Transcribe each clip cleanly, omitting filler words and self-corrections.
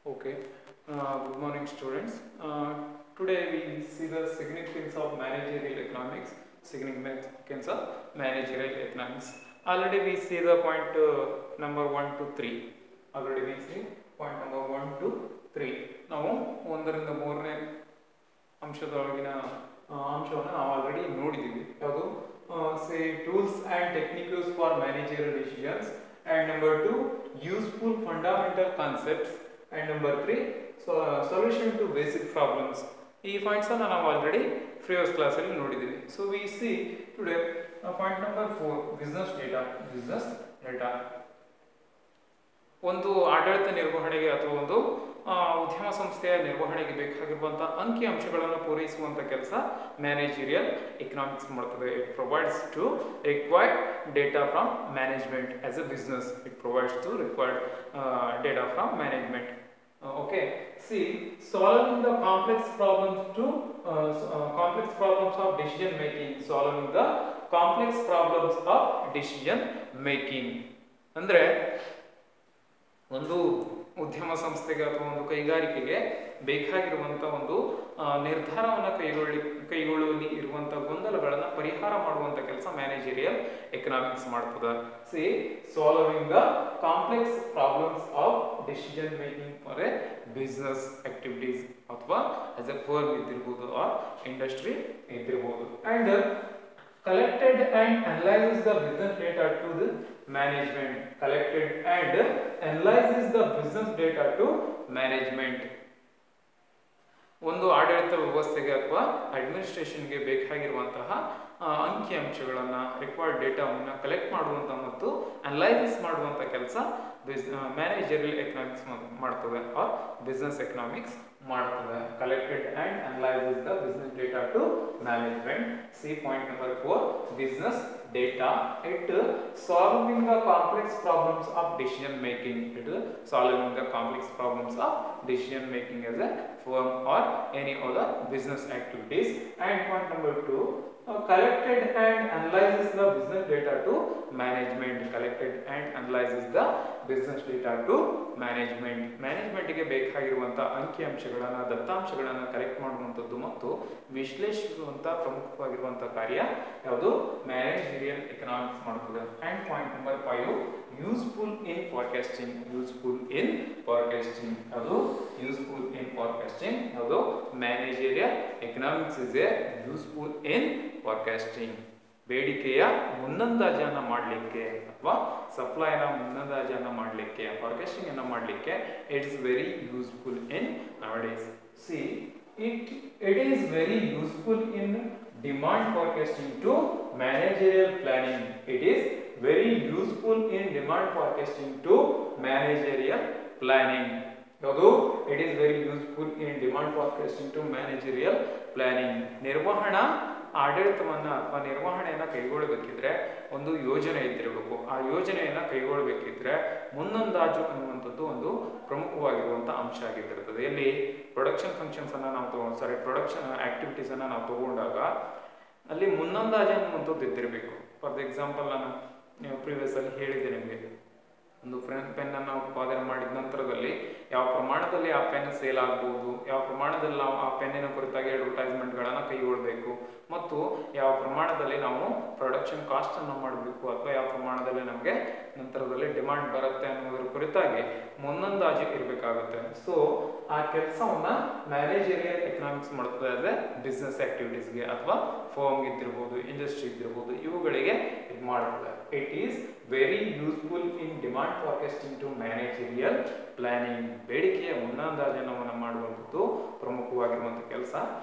Okay. Good morning, students. Today we see the significance of managerial economics. Significance of managerial economics. Already we see the point number 1 to 3. Already we see point number 1 to 3. ನಾವು ಒಂದರಿಂದ ಮೂರನೇ ಅಂಶದೊಳಗಿನ ಅಂಶವನ್ನು ನಾವು already ನೋಡಿದ್ದೀವಿ. ಯಾವುದು say tools and techniques for managerial decisions and number 2 useful fundamental concepts and number 3 solution to basic problems. ಈ points ಅನ್ನು ನಾವು ಆಲ್ರೆಡಿ ಪ್ರಿವಿಯಸ್ ಕ್ಲಾಸ್ ಅಲ್ಲಿ ನೋಡಿದ್ದೀವಿ. So we see today point number 4 business data. ಒಂದು ಆಡಳಿತ ನಿರ್ವಹಣೆಗೆ ಅಥವಾ ಒಂದು ಉದ್ಯಮ ಸಂಸ್ಥೆಯ ನಿರ್ವಹಣೆಗೆ ಬೇಕಾಗಿರುವಂತಹ ಅಂಕಿ ಅಂಶಗಳನ್ನು ಪೂರೈಸುವಂತ ಕೆಲಸ ಮ್ಯಾನೇಜರಿಯಲ್ ಎಕನಾಮಿಕ್ಸ್ ಮಾಡುತ್ತದೆ. It provides to required data from management as a business. It provides to required data from management. Okay, see, solving the complex problems of decision making. Solving the complex problems of decision making. ಅಂದ್ರೆ ಒಂದು ಉದ್ಯಮ ಸಂಸ್ಥೆಗೆ ಅಥವಾ ಒಂದು ಕೈಗಾರಿಕೆಗೆ ಬೇಕಾಗಿರುವಂತಹ ಒಂದು ನಿರ್ಧಾರವನ್ನು ಕೈಗೊಳ್ಳುವಲ್ಲಿ ಇರುವಂತಹ ಗೊಂದಲಗಳನ್ನು ಪರಿಹಾರ ಮಾಡುವಂತ ಕೆಲಸ ಮ್ಯಾನೇಜರಿಯಲ್ ಎಕನಾಮಿಕ್ಸ್ ಮಾಡ್ತದೆ. See solving the complex problems of decision making for a business activities ಅಥವಾ ಆಸ್ ಎ ಫರ್ಮ್ ಇದ್ದಿರಬಹುದು ಆರ್ ಇಂಡಸ್ಟ್ರಿ ಇದ್ದಿರಬಹುದು. And collected and analyzes the business data to the management. Collected and analyzes the business data to management. ಒಂದು ಆಡಳಿತ ವ್ಯವಸ್ಥೆಗೆ ಅಥವಾ ಅಡ್ಮಿನಿಸ್ಟ್ರೇಷನ್ಗೆ ಬೇಕಾಗಿರುವಂತಹ ಅಂಕಿ ಅಂಶಗಳನ್ನು ರಿಕ್ವೈರ್ಡ್ ಡೇಟಾವನ್ನು ಕಲೆಕ್ಟ್ ಮಾಡುವಂಥ ಮತ್ತು ಅನಲೈಸಿಸ್ ಮಾಡುವಂಥ ಕೆಲಸ ಮ್ಯಾನೇಜರಿಯಲ್ ಎಕನಾಮಿಕ್ಸ್ ಮಾಡ್ತದೆ ಆರ್ ಬಿಸ್ನೆಸ್ ಎಕನಾಮಿಕ್ಸ್ ಮಾಡ್ತದೆ. Collected and analysis the business data to management. See point number 4 business data. It solving the complex problems of decision making. It solving the complex problems of decision making as a firm or any other business activities. And point number 2 collected and analyzes the business data to management. Collected and analyzes the business data to management. Management ಗೆ ಬೇಕಾಗಿರುವಂತ ಅಂಕಿ ಅಂಶಗಳನ್ನು ದತ್ತಾಂಶಗಳನ್ನು collect ಮಾಡುವಂತದ್ದು ಮತ್ತು ವಿಶ್ಲೇಷಿಸುವಂತ ಪ್ರಮುಖವಾಗಿರುವಂತ ಕಾರ್ಯ ಯಾವುದು managerial economics ಮಾಡುತ್ತದೆ. And point number 5 useful in forecasting. Useful in forecasting. ಅದು useful in forecasting. ಅದು managerial economics is a useful in forecasting. ಬೇಡಿಕೆಯ ಮುನ್ನಂದಾಜನ್ನು ಮಾಡಲಿಕ್ಕೆ ಅಥವಾ ಸಪ್ಲೈನ ಮುನ್ನಂದಾಜನ್ನು ಮಾಡಲಿಕ್ಕೆ ಫಾರ್ಕಾಸ್ಟಿಂಗ್ ಅನ್ನು ಮಾಡಲಿಕ್ಕೆ it is very useful in nowadays. C it is very useful in demand forecasting to managerial planning. It is very useful in demand forecasting to managerial planning. ಯಾವುದು it is very useful in demand forecasting to managerial planning. ನಿರ್ವಹಣಾ ಆಡಳಿತವನ್ನು ಅಥವಾ ನಿರ್ವಹಣೆಯನ್ನು ಕೈಗೊಳ್ಳಬೇಕಿದ್ರೆ ಒಂದು ಯೋಜನೆ ಇದ್ದಿರಬೇಕು. ಆ ಯೋಜನೆಯನ್ನು ಕೈಗೊಳ್ಳಬೇಕಿದ್ರೆ ಮುನ್ನಂದಾಜು ಅನ್ನುವಂಥದ್ದು ಒಂದು ಪ್ರಮುಖವಾಗಿರುವಂಥ ಅಂಶ ಆಗಿದ್ದಿರ್ತದೆ. ಎಲ್ಲಿ ಪ್ರೊಡಕ್ಷನ್ ಫಂಕ್ಷನ್ಸ್ ಅನ್ನು ನಾವು ಪ್ರೊಡಕ್ಷನ್ ಆಕ್ಟಿವಿಟೀಸ್ ಅನ್ನು ನಾವು ತಗೊಂಡಾಗ ಅಲ್ಲಿ ಮುನ್ನಂದಾಜು ಅನ್ನುವಂಥದ್ದು ಇದ್ದಿರಬೇಕು. ಫಾರ್ ಎಕ್ಸಾಂಪಲ್ ನಾನು ಪ್ರೀವಿಯಸ್ ಅಲ್ಲಿ ಹೇಳಿದ್ದೆ ನಿಮಗೆ, ಒಂದು ಪೆನ್ನನ್ನು ಉತ್ಪಾದನೆ ಮಾಡಿದ ನಂತರದಲ್ಲಿ ಯಾವ ಪ್ರಮಾಣದಲ್ಲಿ ಆ ಪೆನ್ ಸೇಲ್ ಆಗ್ಬೋದು, ಯಾವ ಪ್ರಮಾಣದಲ್ಲಿ ನಾವು ಆ ಪೆನ್ನಿನ ಕುರಿತಾಗಿ ಅಡ್ವರ್ಟೈಸ್ಮೆಂಟ್ಗಳನ್ನು ಕೈಗೊಳ್ಳಬೇಕು ಮತ್ತು ಯಾವ ಪ್ರಮಾಣದಲ್ಲಿ ನಾವು ಪ್ರೊಡಕ್ಷನ್ ಕಾಸ್ಟ್ ಅನ್ನು ಮಾಡಬೇಕು ಅಥವಾ ಯಾವ ಪ್ರಮಾಣದಲ್ಲಿ ನಮಗೆ ನಂತರದಲ್ಲಿ ಡಿಮಾಂಡ್ ಬರುತ್ತೆ ಅನ್ನೋದ್ರ ಕುರಿತಾಗಿ ಮುನ್ನಂದಾಜು ಇರಬೇಕಾಗುತ್ತೆ. ಸೊ ಆ ಕೆಲಸವನ್ನ ಮ್ಯಾನೇಜರಿಯಲ್ ಎಕನಾಮಿಕ್ಸ್ ಮಾಡ್ತದೆ ಆಸ್ ಎ ಬಿಸ್ನೆಸ್ ಆಕ್ಟಿವಿಟೀಸ್ಗೆ ಅಥವಾ ಫರ್ಮ್ ಇದ್ದಿರ್ಬೋದು, ಇಂಡಸ್ಟ್ರಿ ಇದ್ದಿರ್ಬೋದು, ಇವುಗಳಿಗೆ ಇದು ಮಾಡ್ತದೆ. It is very useful in demand forecasting to managerial planning. ಬೇಡಿಕೆಯ ಮುನ್ನಂದಾಜನವನ್ನು ಮಾಡುವಂಥದ್ದು ಪ್ರಮುಖವಾಗಿರುವಂಥ ಕೆಲಸ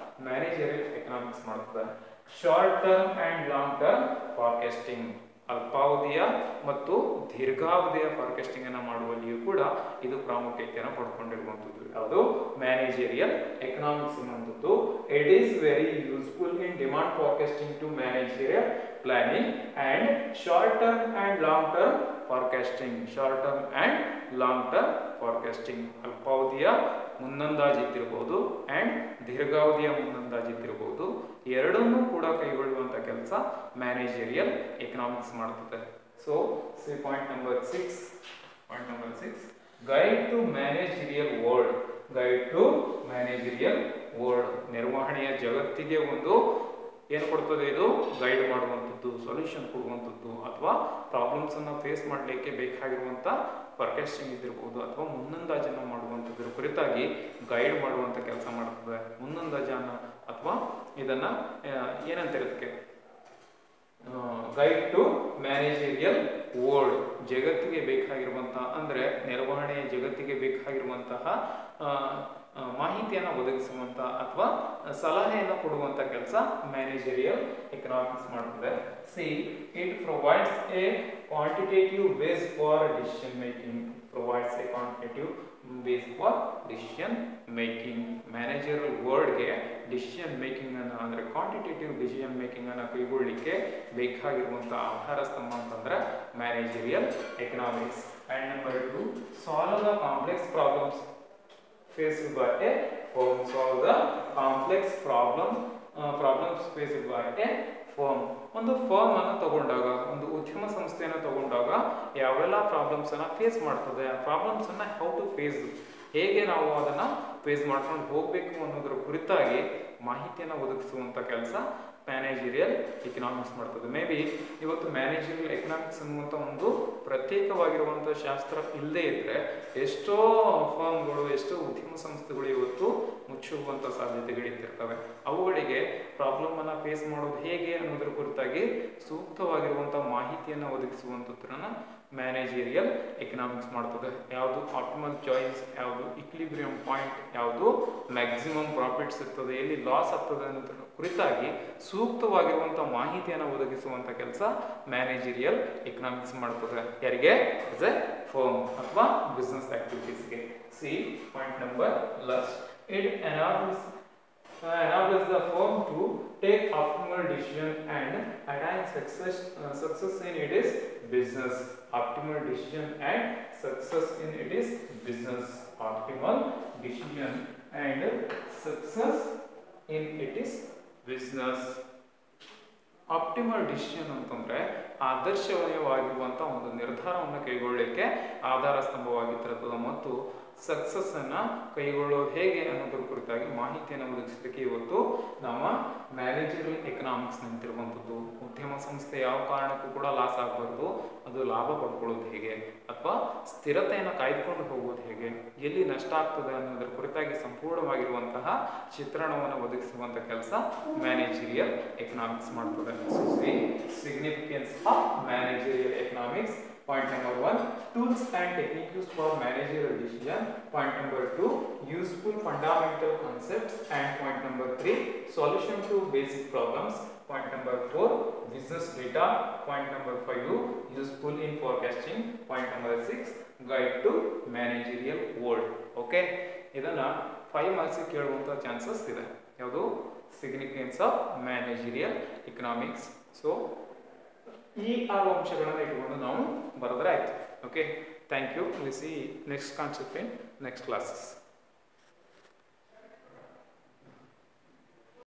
ಮ್ಯಾನೇಜರಿಯಲ್ ಎಕನಾಮಿಕ್ಸ್ ಮಾಡ್ತದೆ. Short term and long term forecasting. ಅಲ್ಪಾವಧಿಯ ಮತ್ತು ದೀರ್ಘಾವಧಿಯ ಫಾರ್ಕಾಸ್ಟಿಂಗ್ ಅನ್ನು ಮಾಡುವಲ್ಲಿಯೂ ಕೂಡ ಇದು ಪ್ರಾಮುಖ್ಯತೆಯನ್ನು ಪಡ್ಕೊಂಡಿರುವಂಥದ್ದು. ಯಾವುದು ಮ್ಯಾನೇಜರಿಯಲ್ ಎಕನಾಮಿಕ್ಸ್ ಅನ್ನುವಂಥದ್ದು. It is very useful in demand forecasting to managerial planning and short term and long term forecasting. Short term and long term forecasting. ಅಲ್ಪಾವಧಿಯ ಮುನ್ನಂದಾಜಿದ್ದಿರಬಹುದು ಅಂಡ್ ದೀರ್ಘಾವಧಿಯ ಮುನ್ನಂದಾಜಿದ್ದಿರಬಹುದು. ಎರಡನ್ನೂ ಕೂಡ ಕೈಗೊಳ್ಳುವಂಥ ಕೆಲಸ ಮ್ಯಾನೇಜರಿಯಲ್ ಎಕನಾಮಿಕ್ಸ್ ಮಾಡ್ತದೆ. So point number 6 guide to managerial world. Guide to managerial world, ನಿರ್ವಹಣೆಯ ಜಗತ್ತಿಗೆ ಒಂದು ಏನು ಕೊಡ್ತದೆ, ಇದು ಗೈಡ್ ಮಾಡುವಂಥದ್ದು, ಸೊಲ್ಯೂಷನ್ ಕೊಡುವಂಥದ್ದು, ಅಥವಾ ಪ್ರಾಬ್ಲಮ್ಸ್ ಅನ್ನ ಫೇಸ್ ಮಾಡಲಿಕ್ಕೆ ಬೇಕಾಗಿರುವಂಥ ಫಾರ್ಕಾಸ್ಟಿಂಗ್ ಇದಿರ್ಬೋದು ಅಥವಾ ಮುನ್ನಂದಾಜನ್ನು ಮಾಡುವಂಥದ್ರ ಕುರಿತಾಗಿ ಗೈಡ್ ಮಾಡುವಂಥ ಕೆಲಸ ಮಾಡ್ತದೆ. ಮುನ್ನಂದಾಜನ ಅಥವಾ ಇದನ್ನ ಏನಂತ ಇರೋದಕ್ಕೆ ಗೈಡ್ ಟು ಮ್ಯಾನೇಜರಿಯಲ್ ವರ್ಲ್ಡ್, ಜಗತ್ತಿಗೆ ಬೇಕಾಗಿರುವಂತಹ ಅಂದ್ರೆ ನಿರ್ವಹಣೆಯ ಜಗತ್ತಿಗೆ ಬೇಕಾಗಿರುವಂತಹ ಮಾಹಿತಿಯನ್ನು ಒದಗಿಸುವಂತ ಅಥವಾ ಸಲಹೆಯನ್ನು ಕೊಡುವಂತ ಕೆಲಸ ಮ್ಯಾನೇಜರಿಯಲ್ ಎಕನಾಮಿಕ್ಸ್ ಮಾಡ್ತದೆ. C it provides a quantitative base for decision making. Provides a quantitative base for decision making. Managerial ವರ್ಡ್ಗೆ ಡಿಸಿಷನ್ ಮೇಕಿಂಗ್ ಅನ್ನು ಅಂದ್ರೆ ಕ್ವಾಂಟಿಟೇಟಿವ್ ಡಿಸಿಷನ್ ಮೇಕಿಂಗ್ ಅನ್ನು ಕೈಗೊಳ್ಳಲಿಕ್ಕೆ ಬೇಕಾಗಿರುವಂತಹ ಆಧಾರ ಸ್ತಂಭ ಅಂತಂದ್ರೆ managerial economics. And number 2, solve the complex problems faced by a firm. Solve the complex problems faced by a firm. ಒಂದು firm ಅನ್ನು ತಗೊಂಡಾಗ, ಒಂದು ಉದ್ಯಮ ಸಂಸ್ಥೆಯನ್ನು ತಗೊಂಡಾಗ ಯಾವೆಲ್ಲ ಪ್ರಾಬ್ಲಮ್ಸ್ ಅನ್ನ ಫೇಸ್ ಮಾಡ್ತದೆ, ಆ ಪ್ರಾಬ್ಲಮ್ಸ್ ಅನ್ನ ಹೌ ಟು ಫೇಸ್, ಹೇಗೆ ನಾವು ಅದನ್ನ ಫೇಸ್ ಮಾಡ್ಕೊಂಡು ಹೋಗಬೇಕು ಅನ್ನೋದ್ರ ಕುರಿತಾಗಿ ಮಾಹಿತಿಯನ್ನು ಒದಗಿಸುವಂತ ಕೆಲಸ ಮ್ಯಾನೇಜರಿಯಲ್ ಎಕನಾಮಿಕ್ಸ್ ಮಾಡ್ತದೆ. ಮೇ ಬಿ ಇವತ್ತು ಮ್ಯಾನೇಜರಿಯಲ್ ಎಕನಾಮಿಕ್ಸ್ ಅನ್ನುವಂಥ ಒಂದು ಪ್ರತ್ಯೇಕವಾಗಿರುವಂಥ ಶಾಸ್ತ್ರ ಇಲ್ಲದೇ ಇದ್ರೆ ಎಷ್ಟೋ ಫರ್ಮ್ಗಳು, ಎಷ್ಟೋ ಉದ್ಯಮ ಸಂಸ್ಥೆಗಳು ಇವತ್ತು ಮುಚ್ಚುವಂಥ ಸಾಧ್ಯತೆಗಳಿರ್ತಿರ್ತವೆ. ಅವುಗಳಿಗೆ ಪ್ರಾಬ್ಲಮ್ ಅನ್ನ ಫೇಸ್ ಮಾಡೋದು ಹೇಗೆ ಅನ್ನೋದ್ರ ಕುರಿತಾಗಿ ಸೂಕ್ತವಾಗಿರುವಂಥ ಮಾಹಿತಿಯನ್ನು ಒದಗಿಸುವಂಥದ್ರನ್ನ ಮ್ಯಾನೇಜರಿಯಲ್ ಎಕನಾಮಿಕ್ಸ್ ಮಾಡ್ತದೆ. ಯಾವುದು ಆಪ್ಟಿಮಲ್ ಚಾಯ್ಸ್, ಯಾವುದು ಇಕ್ಲಿಬ್ರಿಯಂ ಪಾಯಿಂಟ್, ಯಾವುದು ಮ್ಯಾಕ್ಸಿಮಮ್ ಪ್ರಾಫಿಟ್ಸ್ ಇರ್ತದೆ, ಎಲ್ಲಿ ಲಾಸ್ ಆಗ್ತದೆ ಅನ್ನೋದ್ರ ಕುರಿತಾಗಿ ಸೂಕ್ತವಾಗಿರುವಂಥ ಮಾಹಿತಿಯನ್ನು ಒದಗಿಸುವಂಥ ಕೆಲಸ ಮ್ಯಾನೇಜರಿಯಲ್ ಎಕನಾಮಿಕ್ಸ್ ಮಾಡ್ತದೆ. ಯಾರಿಗೆ? ಆಸ್ ಎ ಫರ್ಮ್ ಅಥವಾ ಬಿಸ್ನೆಸ್ ಆಕ್ಟಿವಿಟೀಸ್ಗೆ. C point number last, it enables the firm to take optimal decision and attain success in its business. Optimal decision and success in its business. Optimal decision and success in its business. Optimal decision ಅಂತಂದ್ರೆ ಆದರ್ಶವಾಗಿರುವಂಥ ಒಂದು ನಿರ್ಧಾರವನ್ನು ಕೈಗೊಳ್ಳಲಿಕ್ಕೆ ಆಧಾರ ಸ್ತಂಭವಾಗಿರ್ತದೆ ಮತ್ತು success ಅನ್ನ ಕೈಗೊಳ್ಳೋದು ಹೇಗೆ ಅನ್ನೋದ್ರ ಕುರಿತಾಗಿ ಮಾಹಿತಿಯನ್ನು ಒದಗಿಸಲಿಕ್ಕೆ ಇವತ್ತು ನಮ್ಮ ಮ್ಯಾನೇಜರಿಯಲ್ ಎಕನಾಮಿಕ್ಸ್ ನಿಂತಿರುವಂಥದ್ದು. ಉದ್ಯಮ ಸಂಸ್ಥೆ ಯಾವ ಕಾರಣಕ್ಕೂ ಕೂಡ ಲಾಸ್ ಆಗಬಾರ್ದು, ಅದು ಲಾಭ ಪಡ್ಕೊಳ್ಳೋದು ಹೇಗೆ ಅಥವಾ ಸ್ಥಿರತೆಯನ್ನು ಕಾಯ್ದುಕೊಂಡು ಹೋಗೋದು ಹೇಗೆ, ಎಲ್ಲಿ ನಷ್ಟ ಆಗ್ತದೆ ಅನ್ನೋದ್ರ ಕುರಿತಾಗಿ ಸಂಪೂರ್ಣವಾಗಿರುವಂತಹ ಚಿತ್ರಣವನ್ನು ಒದಗಿಸುವಂಥ ಕೆಲಸ ಮ್ಯಾನೇಜರಿಯಲ್ ಎಕನಾಮಿಕ್ಸ್ ಮಾಡ್ತದೆ. Significance of managerial economics. Point number 1, tools and techniques used for managerial decision. Point number 2, useful fundamental concepts. And point number 3, solution to basic problems. Point number 4, business data. Point number 5, useful in forecasting. Point number 6, guide to managerial world. Okay, ಇದನ್ನ 5 marks ಕೇಳುವಂತ chances ಇದೆ. ಯಾವುದು? Significance of managerial economics. So ಈ 6 ಅಂಶಗಳನ್ನು ಇಟ್ಕೊಂಡು ನಾವು ಬರೆದ್ರೆ ಆಯ್ತು. Okay, thank you. We see next concept in next classes.